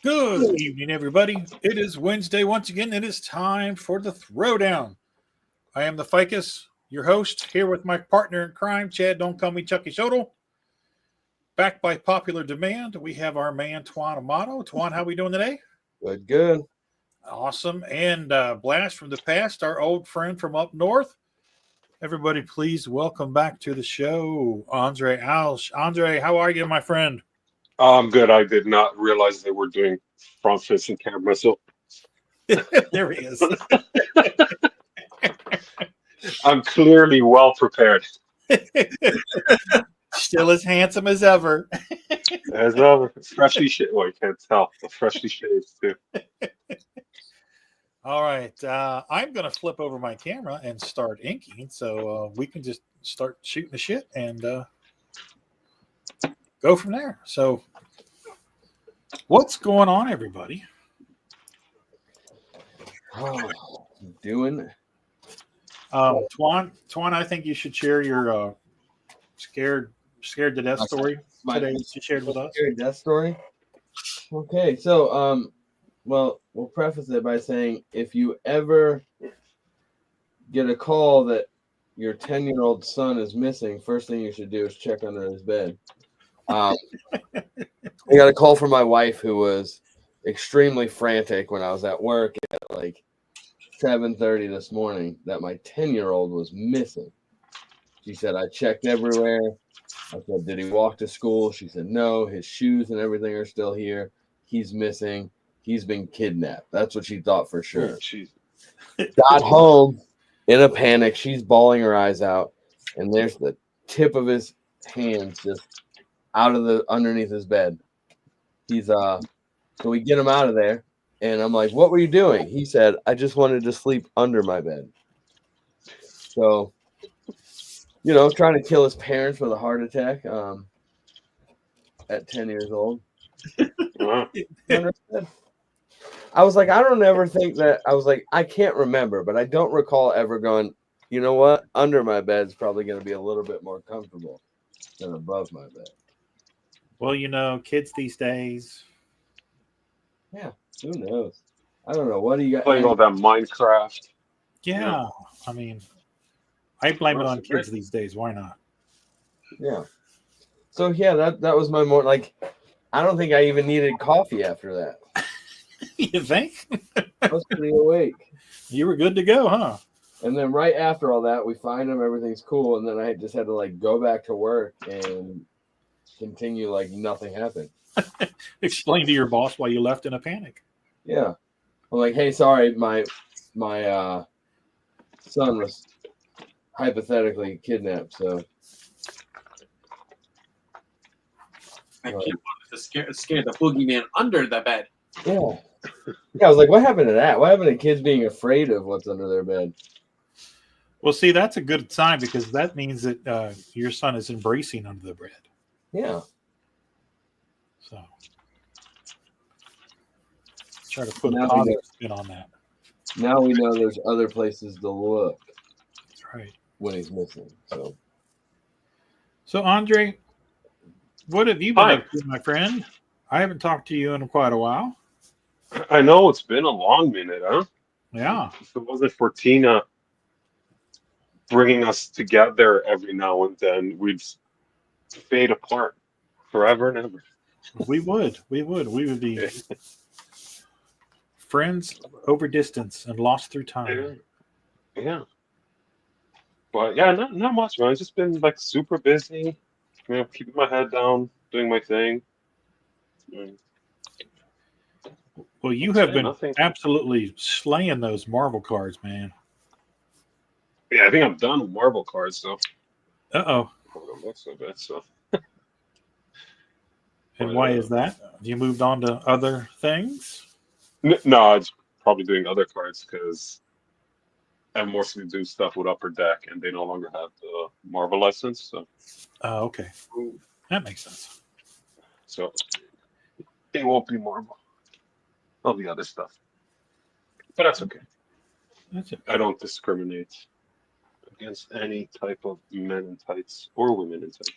Good evening, everybody. It is Wednesday once again. It is time for the Throwdown. I am the Ficus, your host, here with my partner in crime, Chad. Don't call me Chucky Schottle. Back by popular demand, we have our man Twan Amato. Twan, how we doing today? Good. Awesome. And blast from the past, our old friend from up north. Everybody, please welcome back to the show, Andrei Ausch. Andrei, how are you, my friend? I'm good. I did not realize they were doing front facing camera. So There he is. I'm clearly well prepared. Still as handsome as ever. As well, freshly shaved. Well, you can't tell, but freshly shaved too. All right. I'm going to flip over my camera and start inking so we can just start shooting the shit and go from there. So, what's going on, everybody? Doing. Twan, I think you should share your scared to death story today that you shared with us. Scared death story. Okay, so well, we'll preface it by saying if you ever get a call that your 10-year-old son is missing, first thing you should do is check under his bed. I got a call from my wife who was extremely frantic when I was at work at like 7:30 this morning that my 10-year-old was missing. She said, I checked everywhere. I said, did he walk to school? She said, no, his shoes and everything are still here. He's missing. He's been kidnapped. That's what she thought for sure. Got home in a panic. She's bawling her eyes out. And there's the tip of his hands just out of the underneath his bed. He's so we get him out of there. And I'm like, what were you doing? He said, I just wanted to sleep under my bed. So, you know, trying to kill his parents with a heart attack at 10 years old. I was like, I don't ever think that. I was like, I can't remember, but I don't recall ever going, you know what? Under my bed is probably going to be a little bit more comfortable than above my bed. Well, you know, kids these days. Yeah, who knows? I don't know. What do you got? Playing all that Minecraft. Yeah, I mean, I blame it on kids these days. Why not? Yeah. So yeah, that was my more like. I don't think I even needed coffee after that. You think? I was pretty awake. You were good to go, huh? And then right after all that, we find him. Everything's cool, and then I just had to like go back to work and continue like nothing happened. Explain to your boss why you left in a panic. Yeah, I'm like, hey, sorry, my son was hypothetically kidnapped, so. I keep wanting to scare the boogeyman under the bed. Yeah. Yeah, I was like, what happened to that? What happened to kids being afraid of what's under their bed? Well, see, that's a good sign because that means that your son is embracing under the bed. Yeah. So try to put a positive spin on that. Now we know there's other places to look. That's right. When he's missing. So Andrei, what have you been up to, my friend? I haven't talked to you in quite a while. I know it's been a long minute, huh? Yeah. If it wasn't for Tina bringing us together every now and then, we'd fade apart forever and ever. We would be friends over distance and lost through time. Yeah. But yeah, not much, man. I've just been like super busy, you know, keeping my head down, doing my thing. Well, you have been absolutely slaying those Marvel cards, man. Yeah, I think I'm done with Marvel cards, though. Uh-oh. So. And why is that? Have you moved on to other things? No, I'm probably doing other cards because I mostly do stuff with Upper Deck, and they no longer have the Marvel license. So. Oh, okay. That makes sense. So it won't be Marvel. All the other stuff. But that's okay. That's it. I don't discriminate against any type of men in tights or women in tights.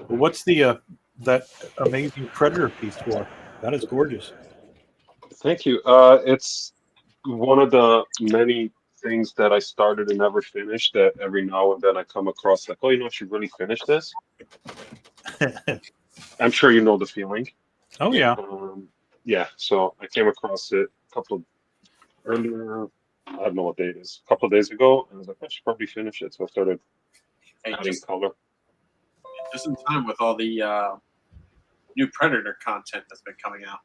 What's the that amazing Predator piece for. That is gorgeous. Thank you. It's one of the many things that I started and never finished. That every now and then I come across, like, oh, you know, I should really finish this. I'm sure you know the feeling. Oh yeah. Yeah. So I came across it a couple earlier. I don't know what day it is. A couple of days ago, and I was like, I should probably finish it. So I started Hey, adding color. just in time with all the new Predator content that's been coming out.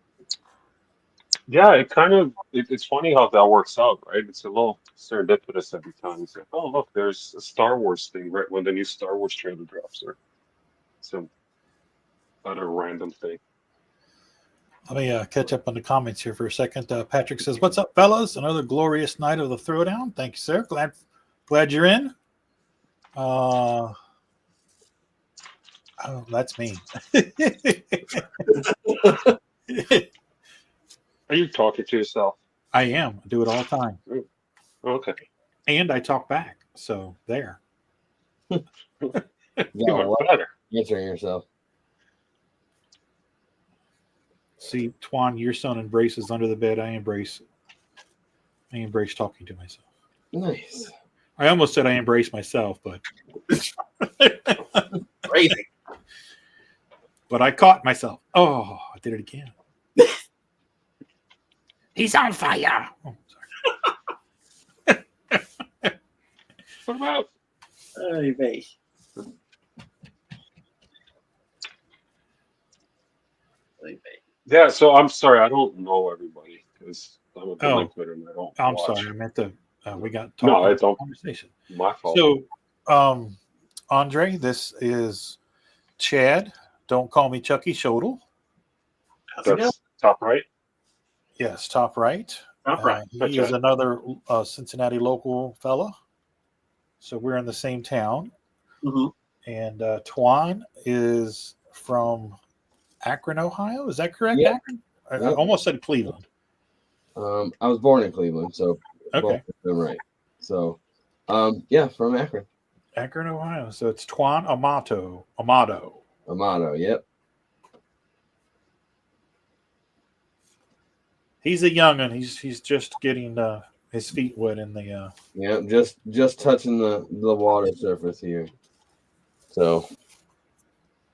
Yeah, it kind of it's funny how that works out, right? It's a little serendipitous every time. It's like, oh look, there's a Star Wars thing right when the new Star Wars trailer drops, or some other random thing. Let me catch up on the comments here for a second. Patrick says, "What's up, fellas? Another glorious night of the Throwdown. Thank you, sir. Glad you're in." Oh, that's me. Are you talking to yourself? I am. I do it all the time, Okay. and I talk back. So there. Yeah, Even what? better. Answering yourself. See, Twan, your son embraces under the bed. I embrace talking to myself. Nice. I almost said I embrace myself, but Crazy. but I caught myself. Oh, I did it again. He's on fire. Oh, sorry. What about? Hey, babe. Yeah. So I'm sorry, I don't know everybody because I'm a delinquent and I don't. I'm watch. sorry. I meant to. We got No, talking I don't. conversation. My fault. So, Andrei, this is Chad. Don't call me Chucky Schottle. That's top right. Yes, top right. Top right. He is another Cincinnati local fella. So we're in the same town. Mm-hmm. And Twan is from Akron, Ohio. Is that correct? Yep. Akron? I almost said Cleveland. I was born in Cleveland, so Okay. both of them right. So, yeah, from Akron. Akron, Ohio. So it's Twan Amato. Yep. He's a young'un. He's just getting his feet wet in the. Yeah, just touching the water surface here. So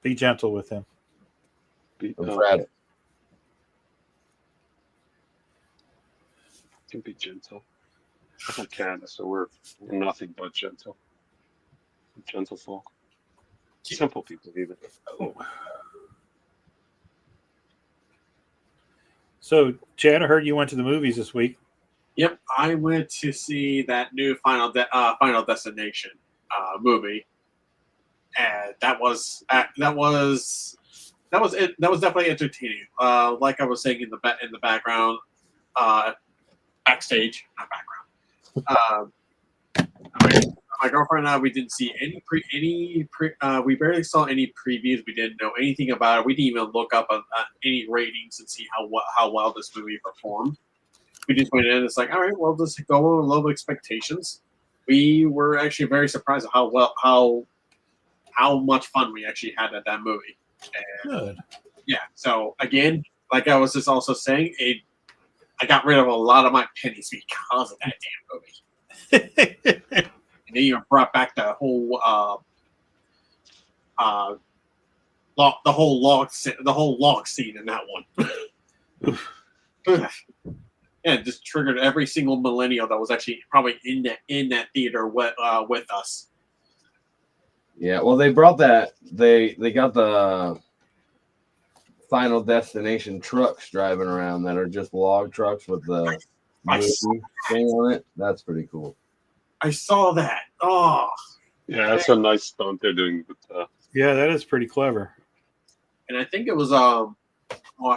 Be gentle with him. I'm proud. Can be gentle. I'm from Canada, so we're nothing but gentle. Gentle folk. Simple people, even. Oh. So, Chad, I heard you went to the movies this week. Yep, I went to see that new Final Destination movie, and that was definitely entertaining. Like I was saying in the background, backstage, not background. My girlfriend and I, we didn't see we barely saw any previews. We didn't know anything about it. We didn't even look up any ratings and see how well this movie performed. We just went in and it's like, all right, well, just go with low expectations. We were actually very surprised at how much fun we actually had at that movie. And, Good. yeah. So again, like I was just also saying, I got rid of a lot of my pennies because of that damn movie. And they even brought back the whole log scene in that one. Yeah, it just triggered every single millennial that was actually probably in that theater with us. Yeah, well, they brought that. They got the Final Destination trucks driving around that are just log trucks with the movie thing on it. That's pretty cool. I saw that. Oh, yeah, that's a nice stunt they're doing. Yeah, that is pretty clever. And I think it was I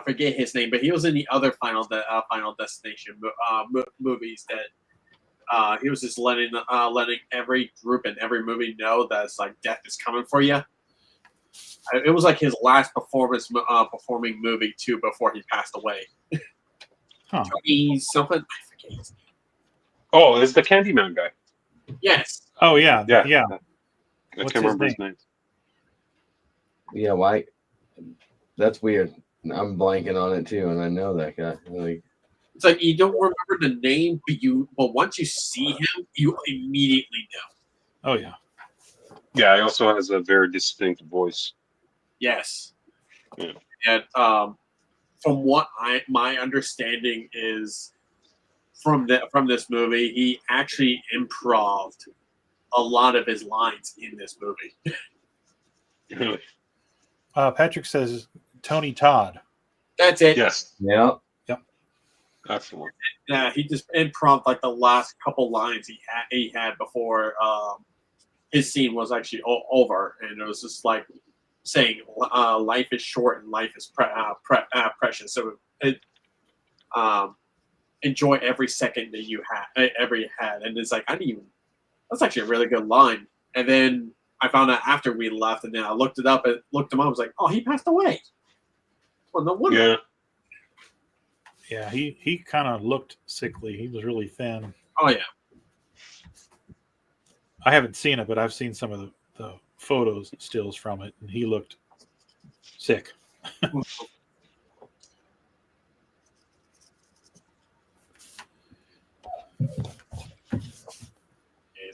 forget his name, but he was in the other Final Destination movies that he was just letting every group and every movie know that it's like death is coming for you. It was like his last performing movie too before he passed away. Huh. Something I forget his name. Oh, it's the Candyman guy. Yes. Oh yeah. Yeah. Yeah. I What's can't remember his name. Yeah, White. That's weird. I'm blanking on it too, and I know that guy. Like, It's like you don't remember the name, but once you see him, you immediately know. Oh yeah. Yeah, he also has a very distinct voice. Yes. Yeah. And from what my understanding is from this movie, he actually improv'd a lot of his lines in this movie. Really? Patrick says Tony Todd. That's it. Yes. yeah, Excellent. Yeah, he just improv like the last couple lines he had before his scene was actually over, and it was just like saying life is short and life is precious. So enjoy every second that you had, and it's like I didn't even. That's actually a really good line. And then I found out after we left, and then I looked it up and looked him up. I was like, oh, he passed away. Well, no wonder. Yeah. Yeah, he kind of looked sickly. He was really thin. Oh yeah. I haven't seen it, but I've seen some of the photos, stills from it, and he looked sick.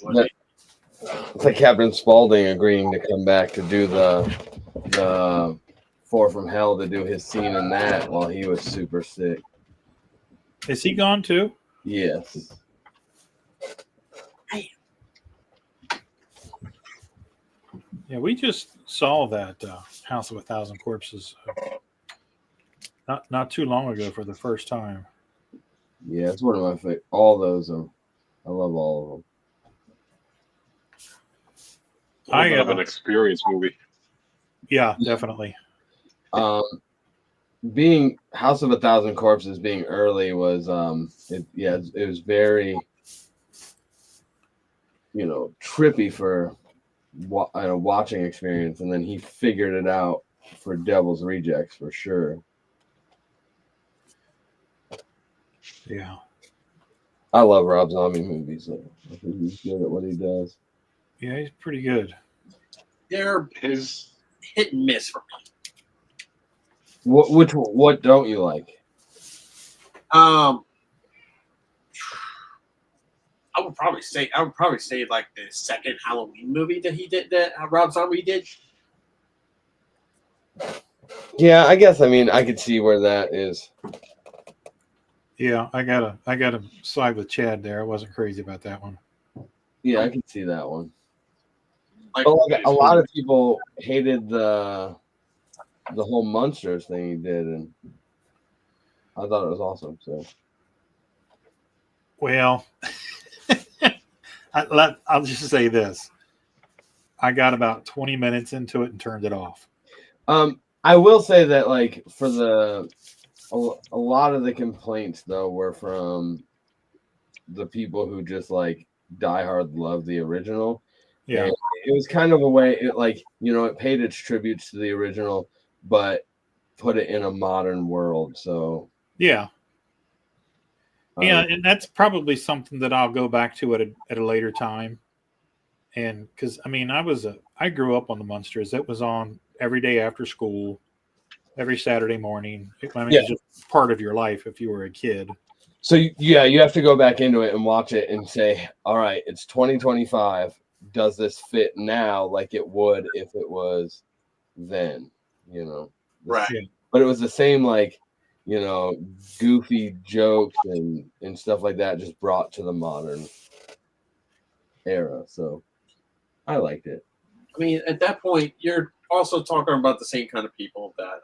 it's like Captain Spaulding agreeing to come back to do the Four from Hell to do his scene in that while he was super sick. Is he gone too? Yes. Yeah, we just saw that House of 1,000 Corpses not too long ago for the first time. Yeah, it's one of my favorite. All those are. I love all of them. I have an experience movie. Yeah, definitely. Being House of 1,000 Corpses being early was it was very trippy for a watching experience, and then he figured it out for Devil's Rejects for sure. Yeah, I love Rob Zombie movies. So I think he's good at what he does. yeah, he's pretty good. They're His hit and miss for me. What don't you like? I would probably say like the second Halloween movie that he did, that Rob Zombie did. Yeah, I guess. I mean, I could see where that is. Yeah, I gotta side with Chad there. I wasn't crazy about that one. Yeah, I can see that one. Like, But like, a lot of people hated the whole Monsters thing he did, and I thought it was awesome. So, Well, I'll just say this: I got about 20 minutes into it and turned it off. I will say that like for a lot of the complaints though were from the people who just like diehard love the original. Yeah, And it was kind of a way it paid its tributes to the original, but put it in a modern world. So yeah, and that's probably something that I'll go back to at a later time. And because I mean, I grew up on the Munsters. It was on every day after school, every Saturday morning. It's just part of your life if you were a kid. So you have to go back into it and watch it and say, all right, it's 2025. Does this fit now like it would if it was then? right. But it was the same goofy jokes and stuff like that just brought to the modern era. So I liked it. I mean, at that point, you're also talking about the same kind of people that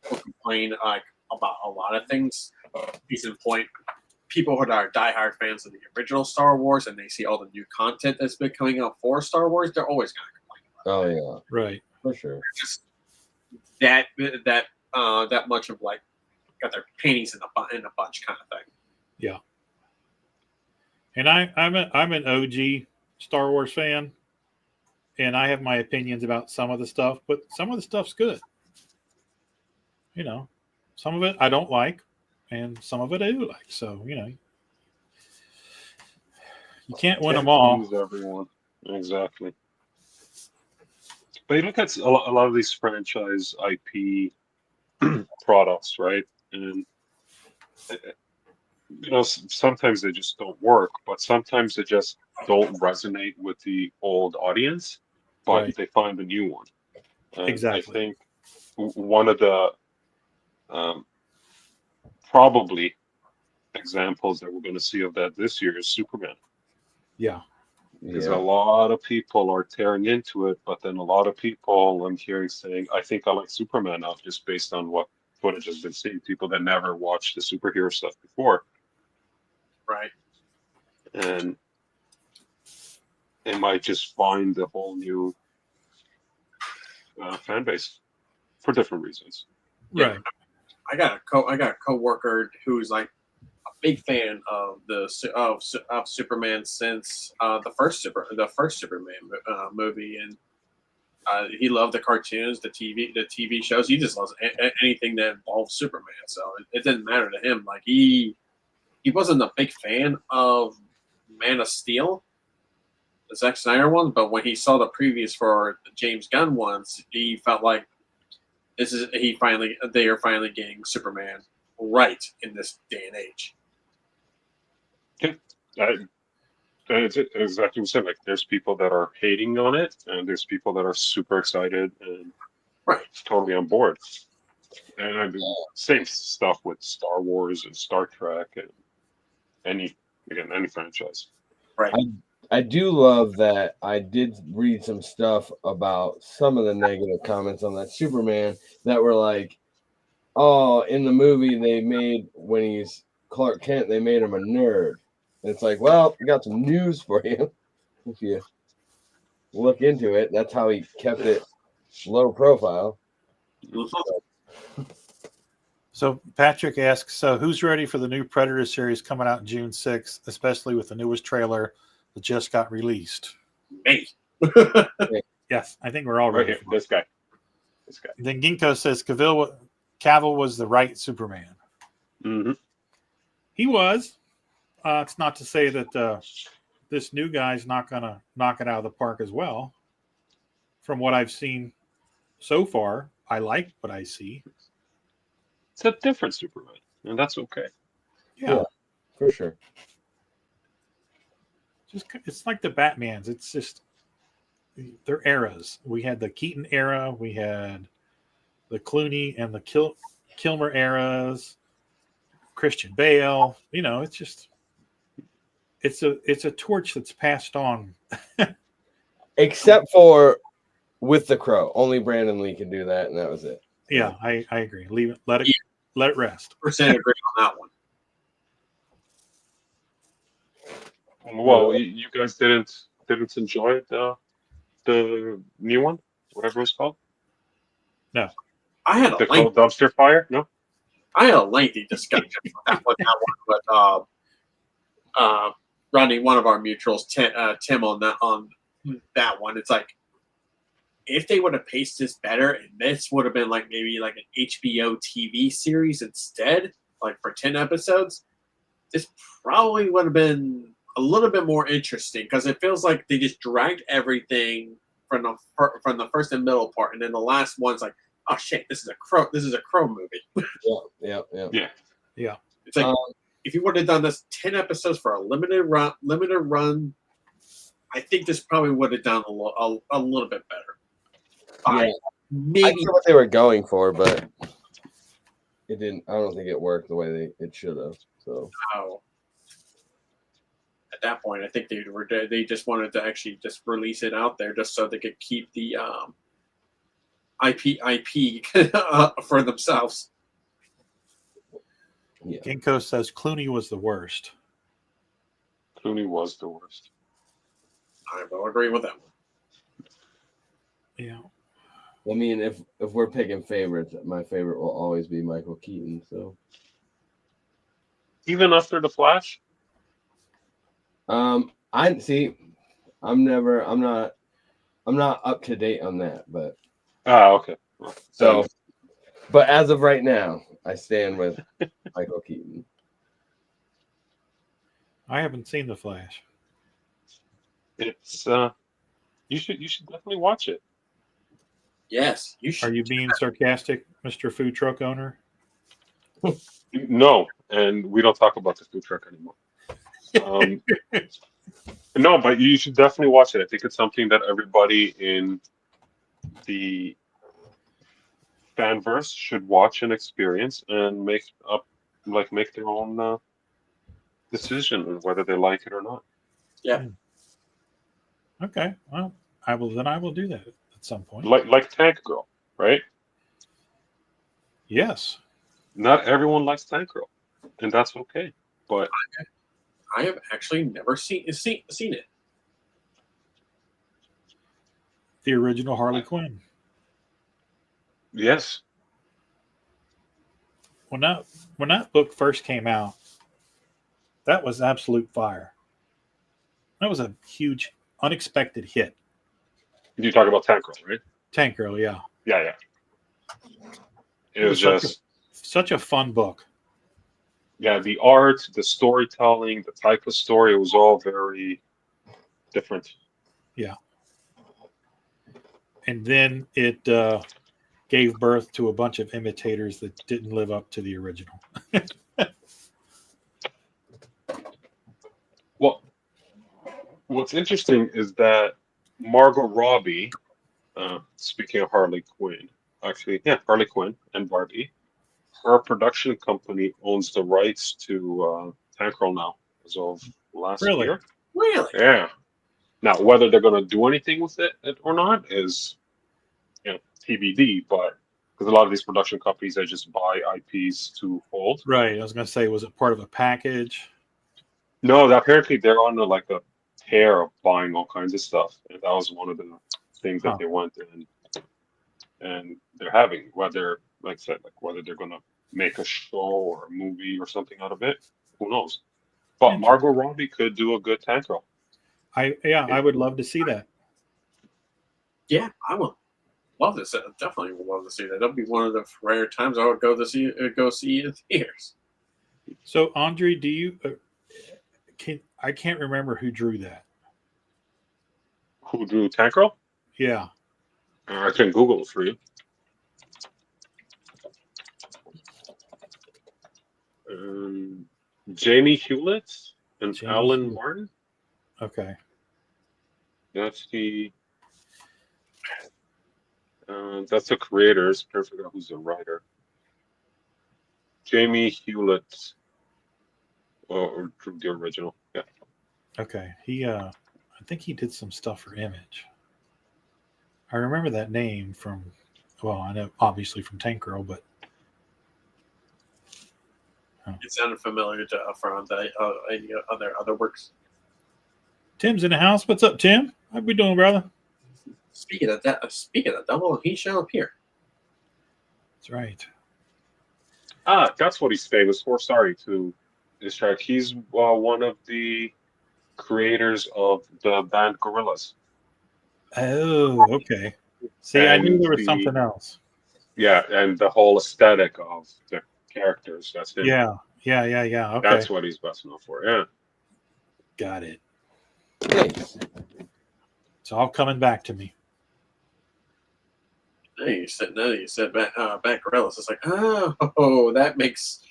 will complain about a lot of things. Case in point, people who are diehard fans of the original Star Wars and they see all the new content that's been coming out for Star Wars, they're always going to complain about yeah, Right, for sure. just that much of like got their panties in a bunch kind of thing. yeah. And I'm an OG Star Wars fan, and I have my opinions about some of the stuff, but some of the stuff's good. Some of it I don't like, and some of it I do like. So you can't win them all. Please everyone. Exactly. But you look at a lot of these franchise IP products, right? And uh, sometimes they just don't work, but sometimes they just don't resonate with the old audience, but Right. they find a new one. And I Exactly. think one of the um, probably examples that we're going to see of that this year is Superman. Yeah. Because a lot of people are tearing into it, but then a lot of people I'm hearing saying, I think I like Superman now just based on what footage has been seen. People that never watched the superhero stuff before. Right. And they might just find a whole new fan base for different reasons. Yeah. Right. I got a coworker who's like a big fan of of Superman since the first Superman movie, and he loved the cartoons, the TV shows. He just loves anything that involves Superman. So it didn't matter to him. Like he wasn't a big fan of Man of Steel, the Zack Snyder one, but when he saw the previews for the James Gunn ones, he felt like they are finally getting Superman right in this day and age. Yeah, it's exactly what you said. Like, there's people that are hating on it, and there's people that are super excited and Right. totally on board. And I mean, same stuff with Star Wars and Star Trek and any franchise. Right. I do love that I did read some stuff about some of the negative comments on that Superman that were like, oh, in the movie they made when he's Clark Kent, they made him a nerd. And it's like, well, I got some news for you. If you look into it, that's how he kept it low profile. So Patrick asks, so who's ready for the new Predator series coming out June 6th, especially with the newest trailer that just got released? Me. Yes, I think we're all ready. Right here, this guy. Then Ginkgo says Cavill was the right Superman. Mm-hmm. He was. It's not to say that this new guy's not going to knock it out of the park as well. From what I've seen so far, I like what I see. It's a different Superman, and that's okay. Yeah, for sure. It's like the Batmans. It's just they're eras. We had the Keaton era, we had the Clooney and the Kilmer eras, Christian Bale. It's just it's a torch that's passed on. Except for with the Crow, only Brandon Lee could do that, and that was it. Yeah, I agree. Leave it. Let it rest. Percent agree on that one. Well, you guys didn't enjoy the new one, whatever it's called. No, I had a the dumpster fire. No, I had a lengthy discussion with that one with Rodney, one of our mutuals, Tim, on that one. It's like if they would have paced this better, and this would have been like maybe like an HBO TV series instead, like for 10 episodes, this probably would have been a little bit more interesting because it feels like they just dragged everything from the first and middle part, and then the last one's like, oh shit, this is a Crow movie. Yeah. It's like if you would have done this 10 episodes for a limited run, I think this probably would have done a little bit better. Maybe I get what they were going for, but it didn't. I don't think it worked the way it should have. So at that point, I think they just wanted to actually just release it out there just so they could keep the IP for themselves. Yeah. Ginkgo says Clooney was the worst. Clooney was the worst. I will agree with that one. Yeah. I mean, if we're picking favorites, my favorite will always be Michael Keaton. So even after the Flash. I'm not up to date on that, but okay. So, but as of right now, I stand with Michael Keaton. I haven't seen The Flash. It's you should definitely watch it. Yes, you should. Are you being sarcastic, Mr. Food Truck owner? No, and we don't talk about the food truck anymore. Um, no, but you should definitely watch it. I think it's something that everybody in the fanverse should watch and experience and make their own decision on whether they like it or not. Yeah. Okay. Well, I will do that at some point. Like Tank Girl, right? Yes. Not everyone likes Tank Girl, and that's okay. But I have actually never seen it. The original Harley Quinn. yes, When that book first came out, that was absolute fire. That was a huge, unexpected hit. you talk about Tank Girl, right? Tank Girl, yeah. Yeah. It was such just such a fun book. the art, the storytelling, the type of story, it was all very different. Yeah. And then it gave birth to a bunch of imitators that didn't live up to the original. Well, what's interesting is that Margot Robbie, speaking of Harley Quinn, Harley Quinn and Barbie, her production company owns the rights to Tank Girl now as of last Really? year. Really? Yeah. Now, whether they're going to do anything with it or not is, TBD. But because a lot of these production companies, they just buy IPs to hold. Right. I was going to say, was it part of a package? No, apparently they're on a tear of buying all kinds of stuff, and that was one of the things that they went and they're having. Whether, like I said, whether they're going to make a show or a movie or something out of it, who knows? But Margot Robbie could do a good Tank Girl. I would love to see that. Yeah, I would love to see. Definitely would love to see that. That'll be one of the rare times I would go see in theaters. So, Andre, do you? I can't remember who drew that. Who drew Tank Girl? Yeah. I can Google it for you. Jamie Hewlett and Alan Martin. Okay. That's the creators. I forgot who's the writer. Jamie Hewlett, or drew the original. Yeah. Okay. I think he did some stuff for Image. I remember that name from, well, I know obviously from Tank Girl, but it sounded familiar from any other works. Tim's in the house. What's up, Tim? How we doing, brother? Speaking of that, well, he shall appear. That's right. That's what he's famous for. Sorry to distract. He's one of the creators of the band Gorillaz. Oh, okay. See, I knew there was something else. Yeah, and the whole aesthetic of the characters. That's him. Yeah. Okay. That's what he's best known for. Yeah. Got it. It's all coming back to me. Now you said back Gorillaz. It's like, oh, that makes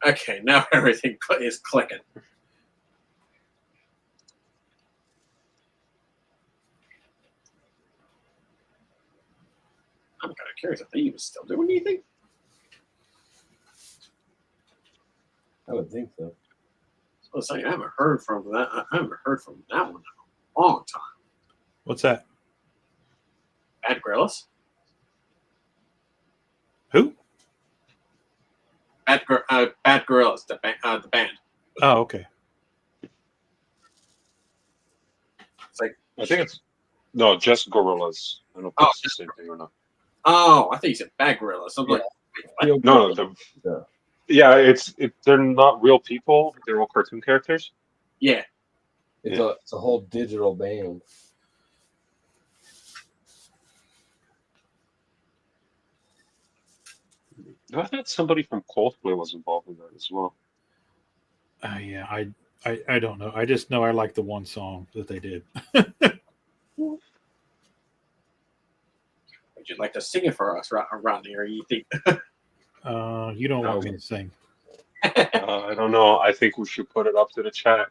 okay. Now everything is clicking. I'm kind of curious if he was still doing anything. I would think so. So it's like I haven't heard from that. I haven't heard from that one in a long time. What's that? Bad Gorillaz. Who? Bad Gorillaz, the band. Oh, okay. It's like I think it's just Gorillaz. I don't know if it's the same thing or not. Oh, I think you said Bad Gorillaz. I'm like, wait, No, they're not real people. They're all cartoon characters. Yeah. It's a whole digital band. I thought somebody from Coldplay was involved in that as well. Yeah, I don't know. I just know I like the one song that they did. like to sing it for us around here? You think? You don't want me to sing. I don't know. I think we should put it up to the chat.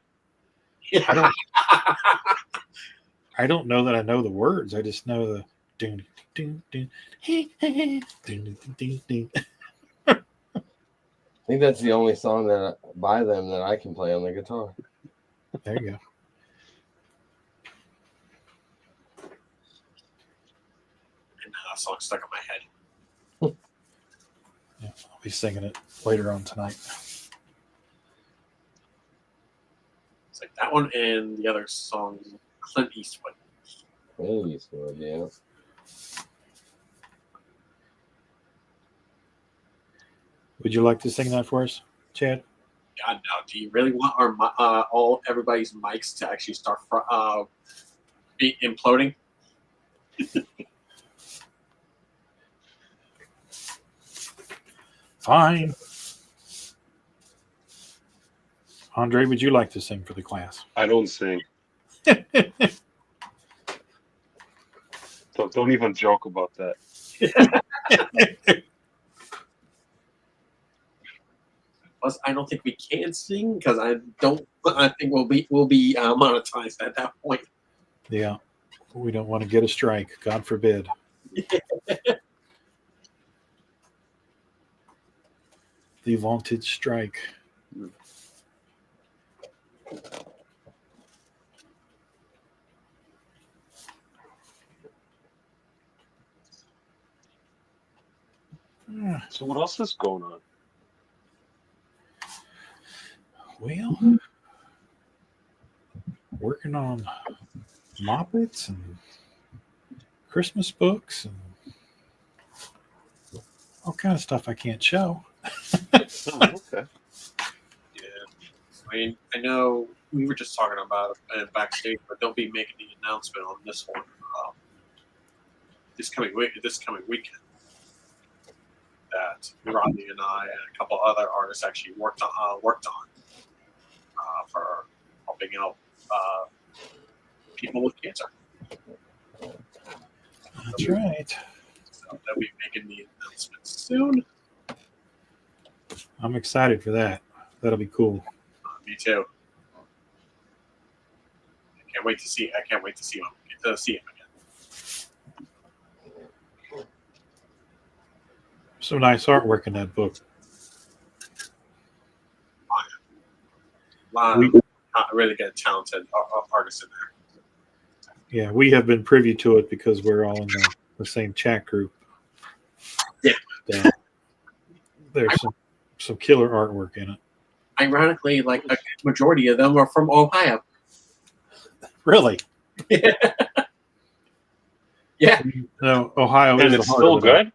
I don't know that I know the words. I just know the ding ding ding ding ding ding ding ding. I think that's the only song that by them that I can play on the guitar. There you go. And that song stuck in my head. Yeah, I'll be singing it later on tonight. It's like that one and the other song, Clint Eastwood. Clint Eastwood, yeah. Would you like to sing that for us, Chad? God, no. Do you really want our everybody's mics to actually start imploding? Fine. Andrei, would you like to sing for the class? I don't sing. Don't even joke about that. Plus, I don't think we can sing because I think we'll be monetized at that point. Yeah. We don't want to get a strike. God forbid. The vaunted strike. So what else is going on? Well, working on moppets and Christmas books and all kind of stuff I can't show. Oh, okay. Yeah, I mean, I know we were just talking about it backstage, but don't be making the announcement on this one this coming weekend that Rodney and I and a couple other artists actually worked on for helping out people with cancer. That's right. So they'll be making the announcement soon. I'm excited for that. That'll be cool. Me too. I can't wait to see him. See him again. Some nice artwork in that book. Really good, talented artists in there. Yeah, we have been privy to it because we're all in the same chat group. Yeah. There's some killer artwork in it. Ironically, like a majority of them are from Ohio. Really? Yeah. No, Ohio And is it's the heart still of it all. good?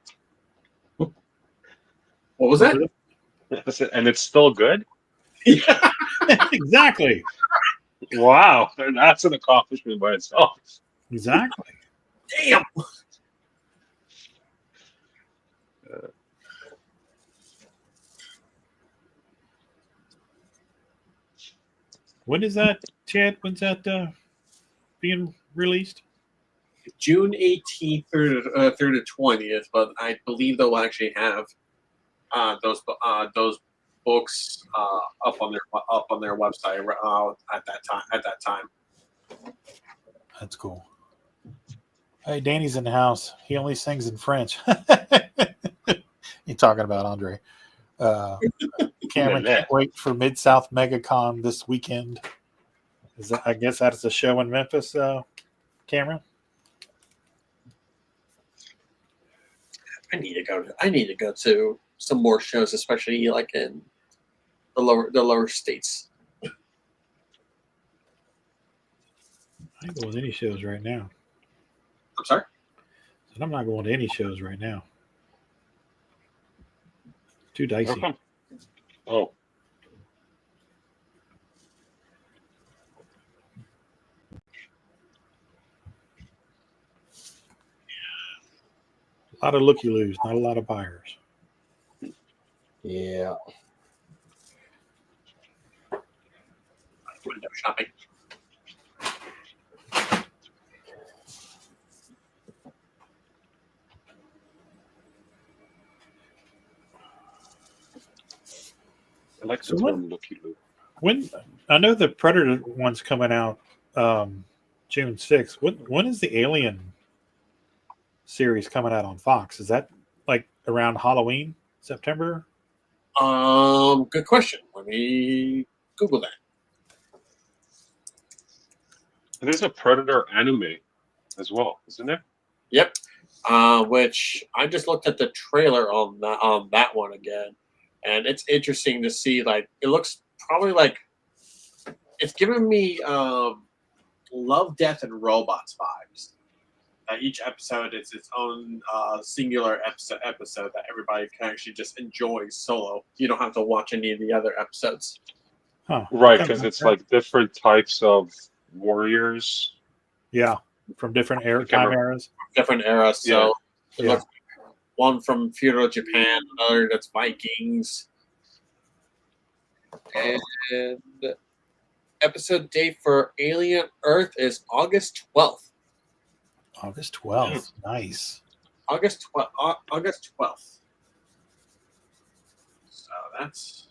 What was that? And it's still good? Yeah. Exactly. Wow. That's an accomplishment by itself. Exactly. Damn. When is that, Chad? When's that being released? June 18th through the 20th, but I believe they'll actually have those books up on their website at that time. That's cool. Hey, Danny's in the house. He only sings in French. You talking about Andrei? Cameron can't wait for Mid-South MegaCon this weekend. I guess that's a show in Memphis, Cameron? I need to go to some more shows, especially like in the lower states. I ain't going to any shows right now. I'm sorry? And I'm not going to any shows right now. Too dicey. Oh. A lot of looky-loos, not a lot of buyers. Yeah. Window shopping. I like So the what- term looky loo. When I know the Predator one's coming out June 6th. When is the Alien series coming out on Fox? Is that like around Halloween, September? Good question. Let me Google that. There's a Predator anime as well, isn't there? Yep. Which I just looked at the trailer on that one again, and it's interesting to see. Like, it looks probably like it's giving me Love, Death, and Robots vibes. Each episode is its own singular episode that everybody can actually just enjoy solo. You don't have to watch any of the other episodes. Huh. Right, Kinda because it's like like different types of warriors. Yeah, from different can't time remember. eras. Different eras. So it Yeah. looks one from feudal Japan, another that's Vikings. And episode date for Alien Earth is August 12th. August 12th. Nice. August 12th. So that's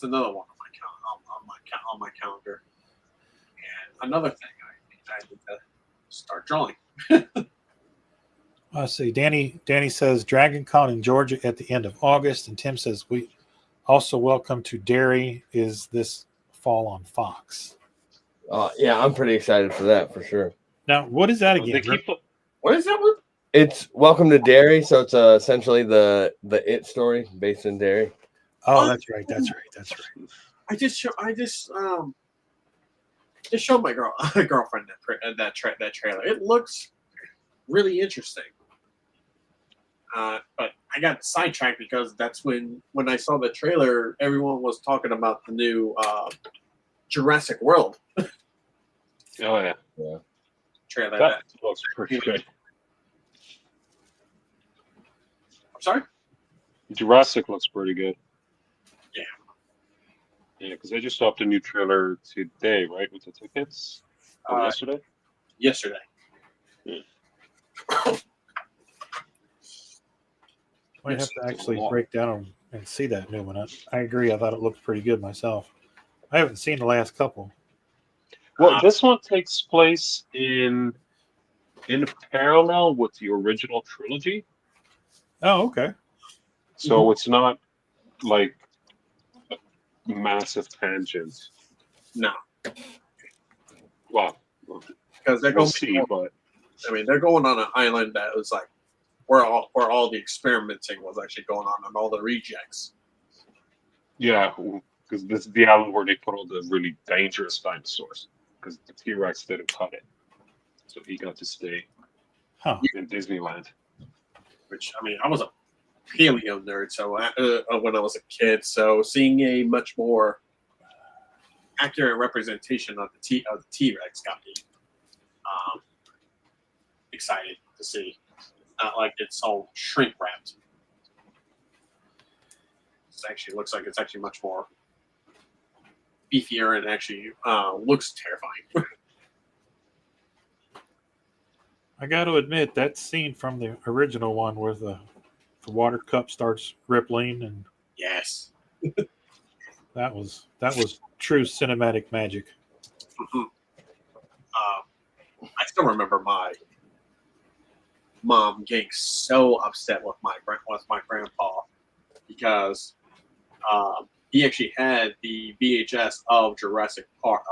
another one on my calendar. And another thing I need to start drawing. Let's see. Danny says Dragon Con in Georgia at the end of August, and Tim says we also welcome to Derry is this fall on Fox. Yeah, I'm pretty excited for that for sure. Now, what is that They again? keep What is that one? It's Welcome to Derry, so it's essentially the It story based in Derry. Oh, that's right. That's right. I just showed my girlfriend that trailer. It looks really interesting. But I got sidetracked because that's when I saw the trailer, everyone was talking about the new Jurassic World Oh yeah, trailer. that looks pretty good. I'm sorry? Jurassic looks pretty good. Yeah. Yeah, because they just dropped a new trailer today, right, with the tickets? Or yesterday? Yesterday. I have to actually break down and see that new one. I agree. I thought it looked pretty good myself. I haven't seen the last couple. Well, this one takes place in parallel with the original trilogy, Oh, okay. so it's not like a massive tangent. No. Well, Because they're we'll going see, but they're going on an island that was like where all the experimenting was actually going on and all the rejects. yeah, because this is the island where they put all the really dangerous dinosaurs, because the T-Rex didn't cut it, so he got to stay in Disneyland. Which, I mean, I was a paleo nerd, so when I was a kid, so seeing a much more accurate representation of the T-Rex got me excited to see. Not like it's all shrink wrapped. It actually looks like it's actually much more beefier and actually looks terrifying. I got to admit that scene from the original one where the water cup starts rippling, and Yes. that was true cinematic magic. I still remember my mom getting so upset with my grandpa because he actually had the VHS of Jurassic Park,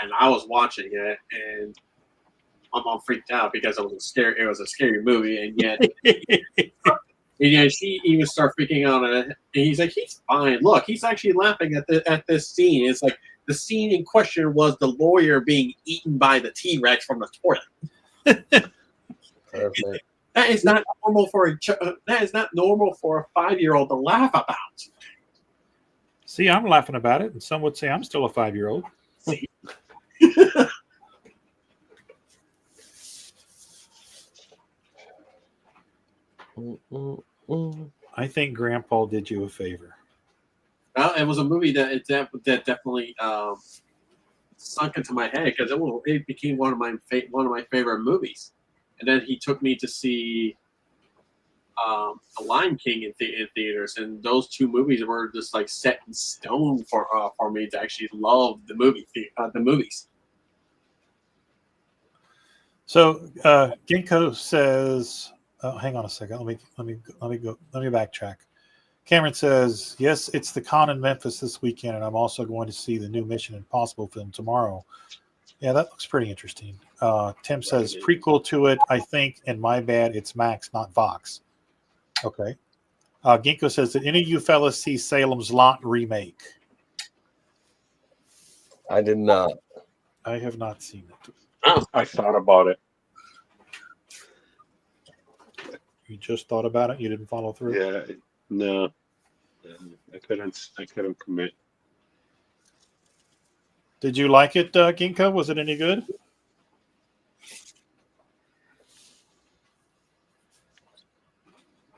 and I was watching it, and my mom freaked out because it was a scary movie, and yet she even started freaking out. And he's like, he's fine. Look, he's actually laughing at this scene. It's like the scene in question was the lawyer being eaten by the T-Rex from the toilet. Perfect. That is not normal for a 5-year-old to laugh about. See, I'm laughing about it, and some would say I'm still a 5-year-old. See? I think Grandpa did you a favor. Well, it was a movie that definitely sunk into my head because it became one of my favorite movies. And then he took me to see The Lion King in theaters, and those two movies were just like set in stone for me to actually love the movies. So Ginkgo says, oh, hang on a second. Let me backtrack. Cameron says, yes, it's the con in Memphis this weekend, and I'm also going to see the new Mission Impossible film tomorrow. Yeah, that looks pretty interesting. Tim says, prequel to it, I think, and my bad, it's Max, not Vox. Okay. Ginkgo says, did any of you fellas see Salem's Lot remake? I did not. I have not seen it. I thought about it. You just thought about it? You didn't follow through? Yeah, no, I couldn't commit. Did you like it, Ginkgo? Was it any good?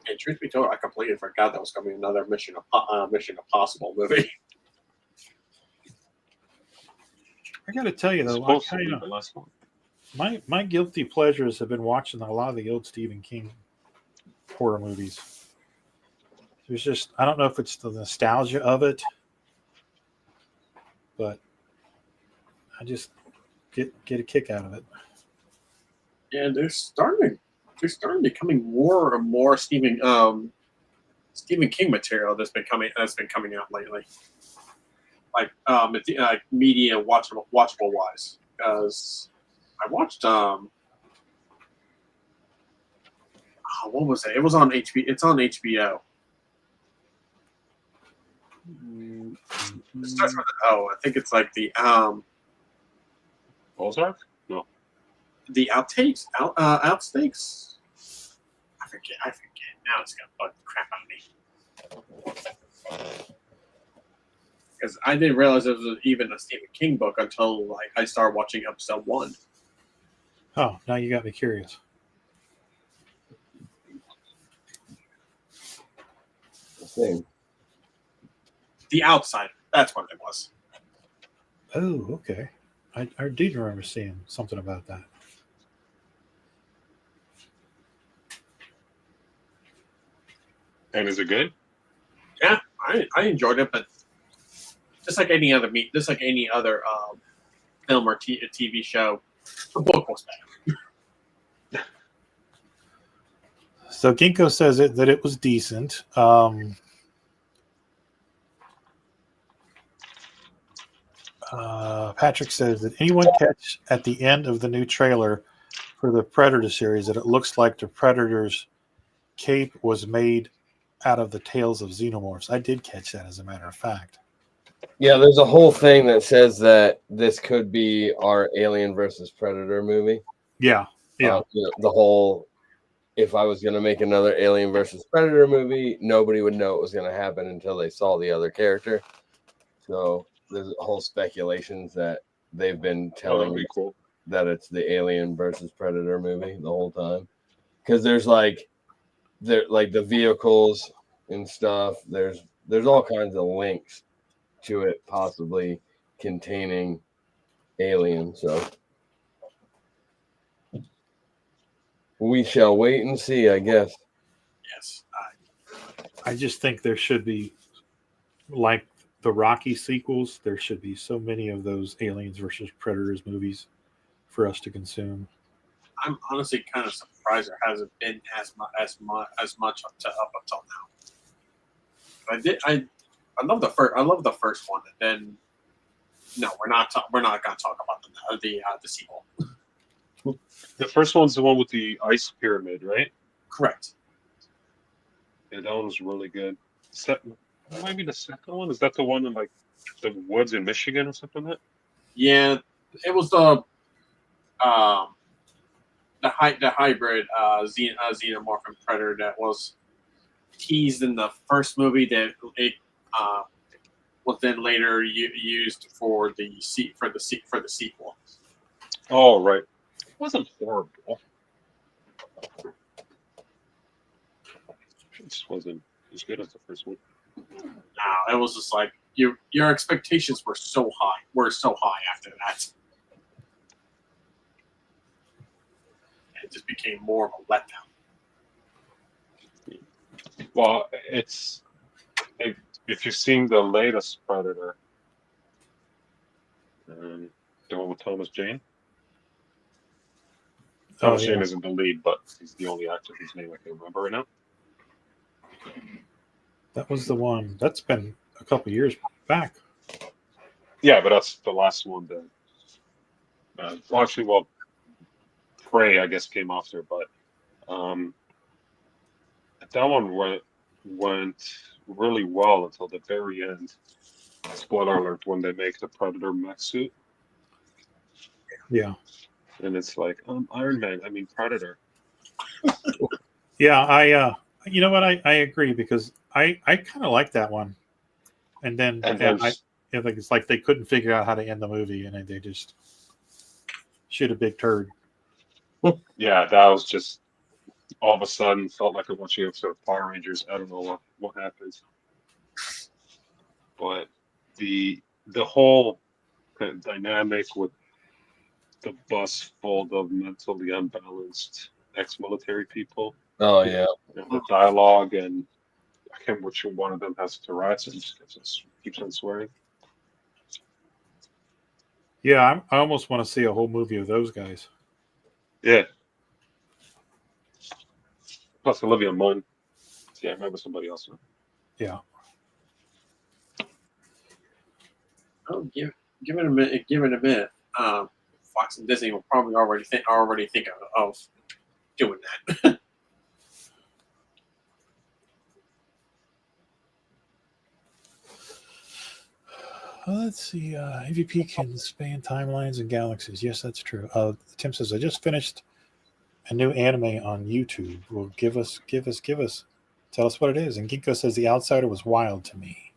And truth be told, I completely forgot that was going to be another Mission Impossible movie. I got to tell you, though, Supposed to be the last one. my guilty pleasures have been watching a lot of the old Stephen King horror movies. There's just, I don't know if it's the nostalgia of it, but I just get a kick out of it. Yeah, they're starting becoming more and more Stephen King material that's been coming out lately. Like media watchable wise, because I watched what was it? It was on HBO. It's on HBO. It starts with an O. I think it's like the Ozark? No. the outtakes. Outtakes. I forget. Now it's gonna bug the crap out of me. Because I didn't realize it was even a Stephen King book until like I started watching episode 1. Oh, now you got me curious. Same. The Outsider. That's what it was. Oh, okay. I did remember seeing something about that. And is it good? Yeah, I enjoyed it, but just like any other film or TV show, the book was bad. So Ginkgo says that it was decent. Patrick says, did anyone catch at the end of the new trailer for the Predator series that it looks like the Predator's cape was made out of the tails of xenomorphs? I did catch that, as a matter of fact. Yeah, there's a whole thing that says that this could be our Alien versus Predator movie. Yeah. The whole, if I was going to make another Alien versus Predator movie, nobody would know it was going to happen until they saw the other character. So there's a whole speculations that they've been telling me cool. that it's the Alien versus Predator movie the whole time. Because there's like the vehicles and stuff. There's all kinds of links to it possibly containing Alien. So we shall wait and see, I guess. Yes. I just think there should be, like the Rocky sequels, there should be so many of those Aliens versus Predators movies for us to consume. I'm honestly kind of surprised there hasn't been as much up until now. I love the first. I love the first one, and then no, we're not going to talk about the sequel. The first one's the one with the ice pyramid, right? Correct. Yeah, that one was really good. Might be the second one. Is that the one in like the woods in Michigan or something like that? Yeah, it was the hybrid xenomorph and predator that was teased in the first movie that it was then later used for the sequel. Oh right, it wasn't horrible. It just wasn't as good as the first one. No, it was just like your expectations were so high after that. It just became more of a letdown. Well, if you've seen the latest Predator, the one with Thomas Jane. Oh, Thomas yeah. Jane isn't the lead, but he's the only actor whose name I can remember right now. That was the one. That's been a couple years back. Yeah, but that's the last one that. Well, Prey, I guess, came after, but um, that one went really well until the very end. Spoiler alert: when they make the Predator mech suit, Yeah. and it's like, Iron Man. I mean, Predator. Yeah, you know what? I agree because I kind of like that one. And then, And yeah, then, it's like they couldn't figure out how to end the movie and they just shoot a big turd. yeah, that was just all of a sudden felt like a watching episode of Power Rangers. I don't know what happened, but the whole kind of dynamic with the bus full of mentally unbalanced ex-military people. Oh yeah. And the dialogue, and I can't remember which one of them has Tourette's and just keeps on swearing. Yeah, I almost want to see a whole movie of those guys. Yeah. Plus Olivia Munn. Yeah, I remember somebody else. Yeah. Oh, give it a minute. Give it a minute. Fox and Disney will probably already think of doing that. Let's see. AVP can span timelines and galaxies. Yes, that's true. Tim says, I just finished a new anime on YouTube. Well, give us. Tell us what it is. And Ginkgo says, The Outsider was wild to me.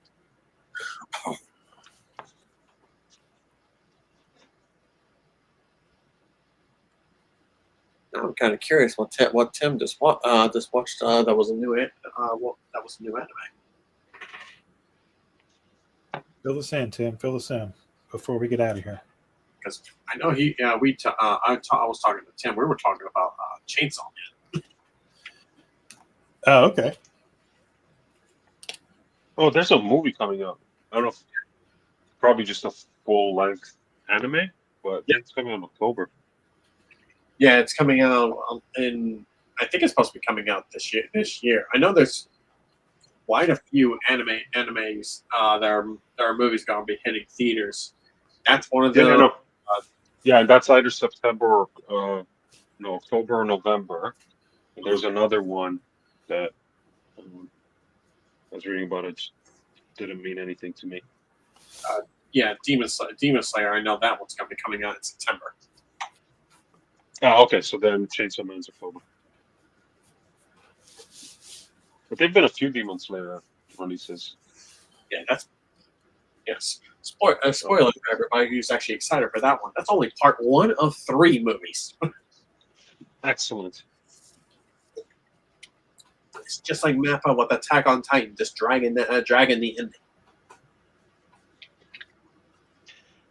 I'm kind of curious what Tim just watched. That was a new anime. Fill us in, Tim. Fill us in before we get out of here. Because I know I was talking to Tim. We were talking about Chainsaw Man. Oh, okay. Oh, there's a movie coming up. I don't know if probably just a full-length anime, but Yeah. it's coming out in October. Yeah, it's coming out I think it's supposed to be coming out this year. I know there's quite a few animes that are movies going to be hitting theaters. That's one of the. Yeah, no. Yeah, and that's either September, October or November. And there's another one that I was reading about. It didn't mean anything to me. Yeah, Demon Slayer. I know that one's going to be coming out in September. Oh, okay. So then Chainsaw Man's October. But there've been a few Demon Slayer releases. Yeah, yes. Spoiler for everybody who's actually excited for that one. That's only part 1 of 3 movies. Excellent. It's just like Mappa with Attack on Titan, just dragging the ending.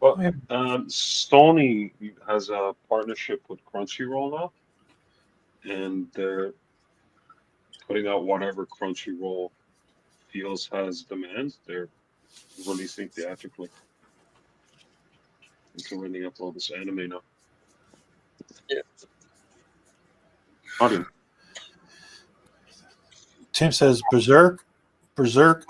Well, Sony has a partnership with Crunchyroll now, and they're putting out whatever Crunchyroll feels has demand. They're releasing theatrically. And so running up all this anime now. Yeah. Audio. Tim says, Berserk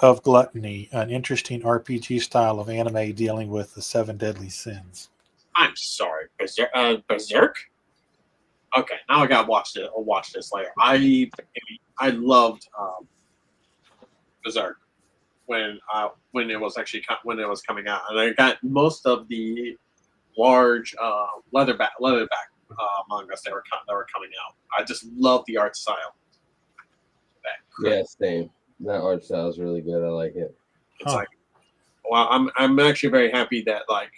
of Gluttony, an interesting RPG style of anime dealing with the 7 deadly sins. I'm sorry, Berserk. Okay, now I gotta watch this. I'll watch this later. I loved Berserk when it was coming out, and I got most of the large leatherback mangas that were coming out. I just love the art style. Yeah, same. That art style is really good. I like it. It's like, well, I'm actually very happy that, like,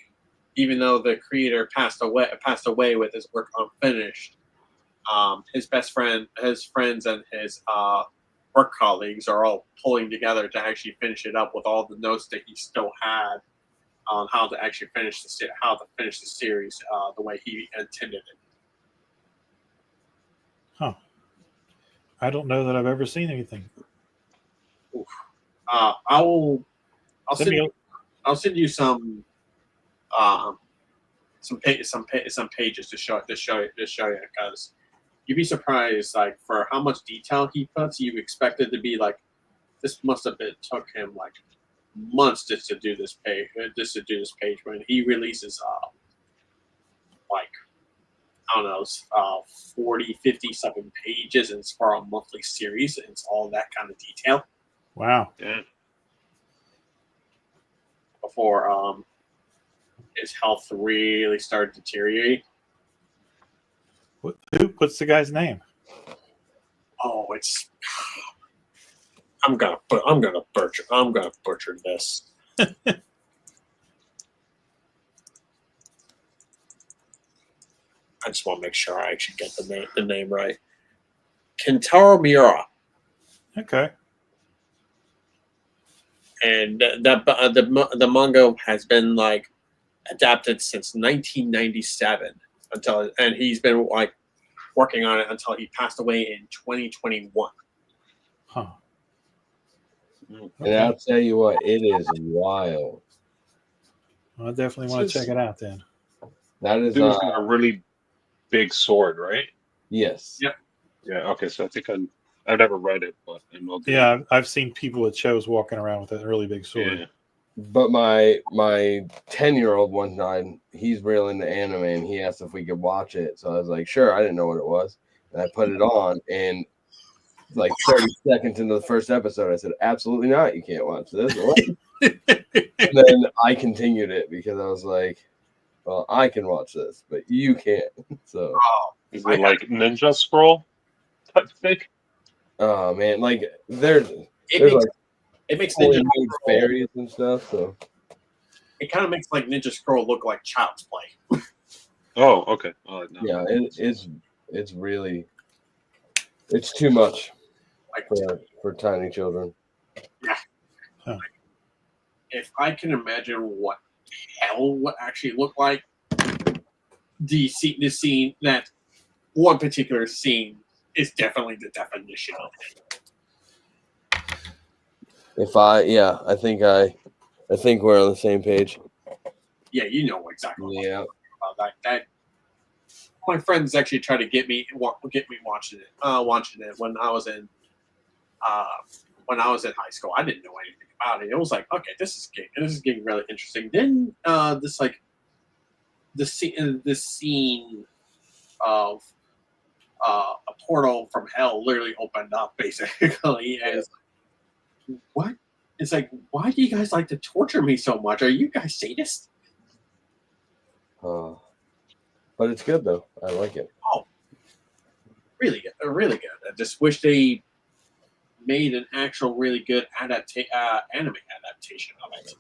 even though the creator passed away with his work unfinished, his friends, and his work colleagues are all pulling together to actually finish it up with all the notes that he still had on how to actually finish the series the way he intended it. Huh. I don't know that I've ever seen anything. I'll Send me send you some pages to show you because you'd be surprised like for how much detail he puts. You expect it to be like this must have been took him like months just to do this page when he releases like I don't know 40 50 something pages and it's for a monthly series and it's all that kind of detail. Wow. Yeah. Before his health really started deteriorating. What's the guy's name? Oh, it's I'm gonna butcher this. I just want to make sure I actually get the name right. Kentaro Miura. Okay. And the manga has been like adapted since 1997 and he's been like working on it until he passed away in 2021. Huh. And I'll tell you what, it is wild. Well, I definitely want to check it out then. That is Dude's got a really big sword, right? yes. Yep. Yeah. Okay. So I think I've never read it, but I know. Yeah, I've seen people at shows walking around with a really big sword. Yeah. But my 10-year-old one time, he's real into anime, and he asked if we could watch it. So I was like, sure. I didn't know what it was, and I put it on, and like 30 seconds into the first episode, I said, absolutely not. You can't watch this. And then I continued it because I was like, well, I can watch this, but you can't. So, Is it like Ninja Scroll type thing? oh man, like there's It makes fully Ninja made Scroll, fairies and stuff. So it kind of makes like Ninja Scroll look like Child's Play. Oh, okay. No. yeah, it's really it's too much Like for tiny children. if I can imagine what hell would actually look like, the scene that one particular scene is definitely the definition of it. I think we're on the same page. Yeah, you know exactly what Yeah. I'm talking about. That my friends actually tried to get me watching it when I was in high school. I didn't know anything about it. It was like, okay, this is getting really interesting. Then the scene of a portal from hell literally opened up basically and it's like, what? It's like, why do you guys like to torture me so much? Are you guys sadists? But it's good though. I like it. Really good, really good. I just wish they made an actual really good anime adaptation of it.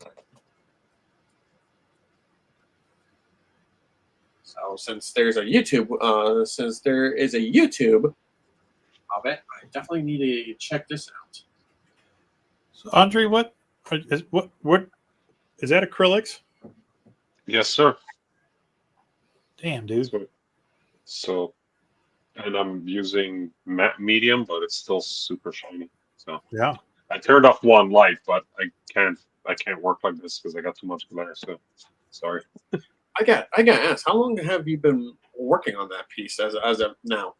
So since there is a YouTube of it, I definitely need to check this out. So, Andrei, what is that acrylics? Yes, sir. Damn, dude. So, and I'm using matte medium, but it's still super shiny. So Yeah. I turned off one light, but I can't work like this because I got too much glare. So sorry. I got to ask, how long have you been working on that piece as of now?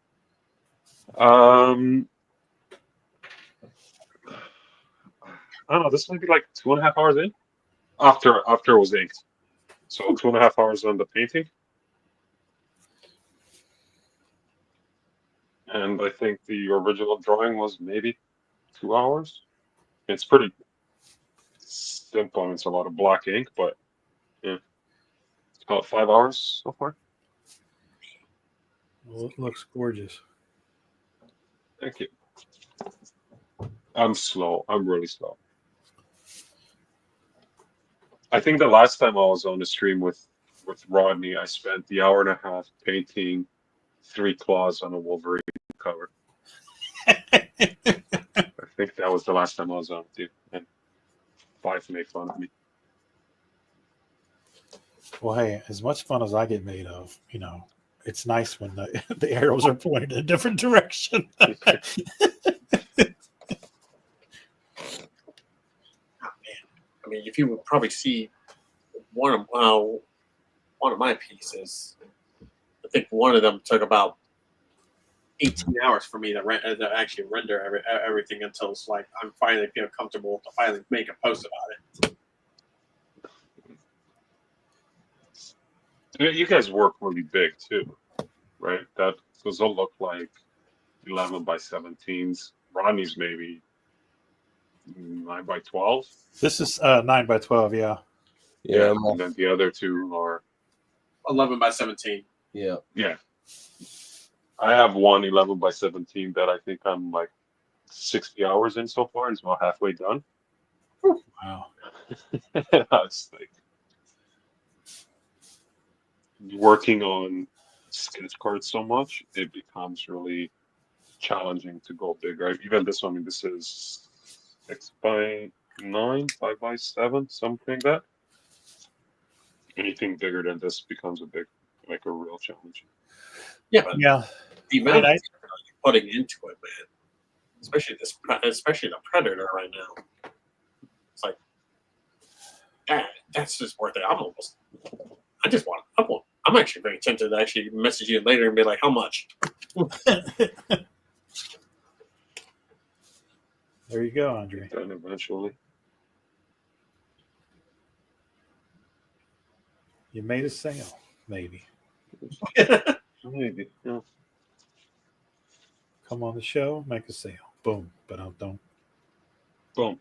I don't know. This might be like 2.5 hours in after it was inked. So 2.5 hours on the painting. And I think the original drawing was maybe 2 hours. It's pretty simple. I mean, it's a lot of black ink, but yeah, it's about 5 hours so far. Well, it looks gorgeous. Thank you. I'm slow. I'm really slow. I think the last time I was on the stream with Rodney, I spent the hour and a half painting 3 claws on a Wolverine cover. I think that was the last time I was on with you, and 5 made fun of me. Well, hey, as much fun as I get made of, it's nice when the arrows are pointed in a different direction. I mean, if you would probably see one of my pieces, I think one of them took about 18 hours for me to actually render everything until it's like I'm finally feel comfortable to finally make a post about it. You guys work really big too, right? Those all look like 11 by 17s. Rodney's maybe 9 by 12. This is 9 by 12, yeah. Yeah. And then the other two are 11 by 17. Yeah. Yeah. I have one 11 by 17 that I think I'm like 60 hours in so far. It's about halfway done. Wow. I was like working on sketch cards so much, it becomes really challenging to go big, right? Even this one, I mean, this is 6 by 9, 5 by 7, something like that. Anything bigger than this becomes a real challenge. Yeah, but Yeah. the amount of effort you're putting into it, man, especially the Predator right now, it's like that's just worth it. I'm actually very tempted to actually message you later and be like, how much? There you go, Andrei. Done eventually. You made a sale, maybe. Maybe. Yeah. Come on the show, make a sale. Boom. But don't. Boom.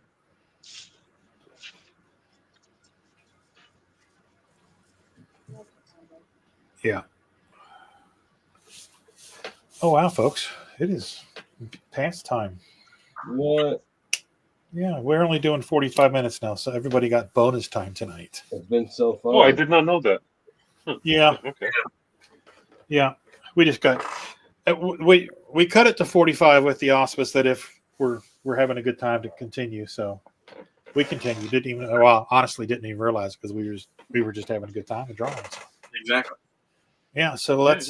Yeah. Oh, wow, folks. It is past time. What? Yeah, we're only doing 45 minutes now, so everybody got bonus time tonight. It's been so fun. Oh, I did not know that. Huh. Yeah. Okay. Yeah. We just got we cut it to 45 with the auspice that if we're having a good time to continue, so we continued. Honestly didn't even realize because we were just having a good time and drawing. So. Exactly. Yeah, so let's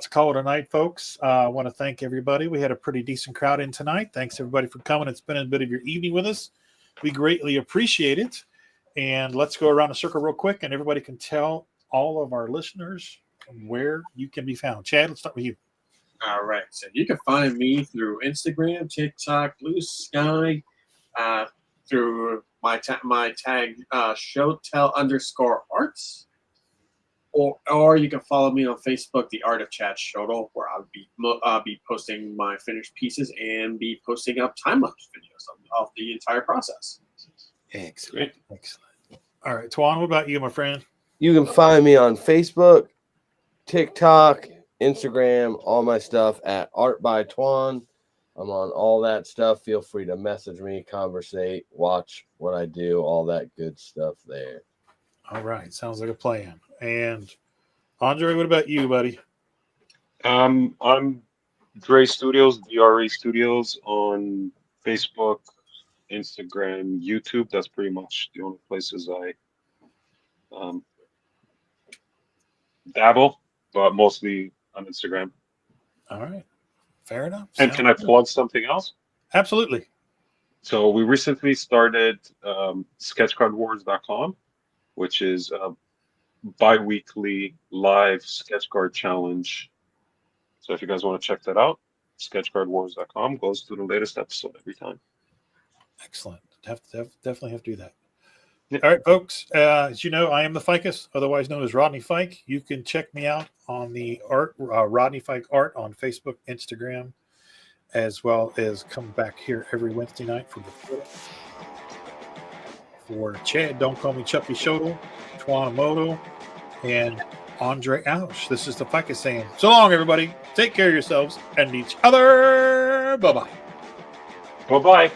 call it a night, folks. I want to thank everybody. We had a pretty decent crowd in tonight. Thanks everybody for coming and spending a bit of your evening with us. We greatly appreciate it. And let's go around the circle real quick, and everybody can tell all of our listeners where you can be found. Chad, let's start with you. All right. So you can find me through Instagram, TikTok, Blue Sky, through my tag showtell_arts. Or you can follow me on Facebook, The Art of Chad Schottle, where I'll be posting my finished pieces and be posting up time-lapse videos of the entire process. Excellent. All right, Twan, what about you, my friend? You can find me on Facebook, TikTok, Instagram, all my stuff at Art by Twan. I'm on all that stuff. Feel free to message me, conversate, watch what I do, all that good stuff there. All right, sounds like a plan. And Andrei, what about you, buddy? I'm Dre Studios, DRE Studios on Facebook, Instagram, YouTube. That's pretty much the only places I dabble, but mostly on Instagram. All right, fair enough. And can I plug something else? Absolutely. So we recently started sketchcardwars.com, which is a bi-weekly live sketch card challenge. So if you guys want to check that out, sketchcardwars.com goes to the latest episode every time. Excellent. Definitely have to do that. Yeah. All right, folks. As you know, I am the Ficus, otherwise known as Rodney Fyke. You can check me out on the art, Rodney Fyke Art on Facebook, Instagram, as well as come back here every Wednesday night for Chad, don't call me Chucky Schottle, Twan Amato, and Andrei Ausch. This is the Ficus saying, so long, everybody. Take care of yourselves and each other. Bye-bye. Bye-bye.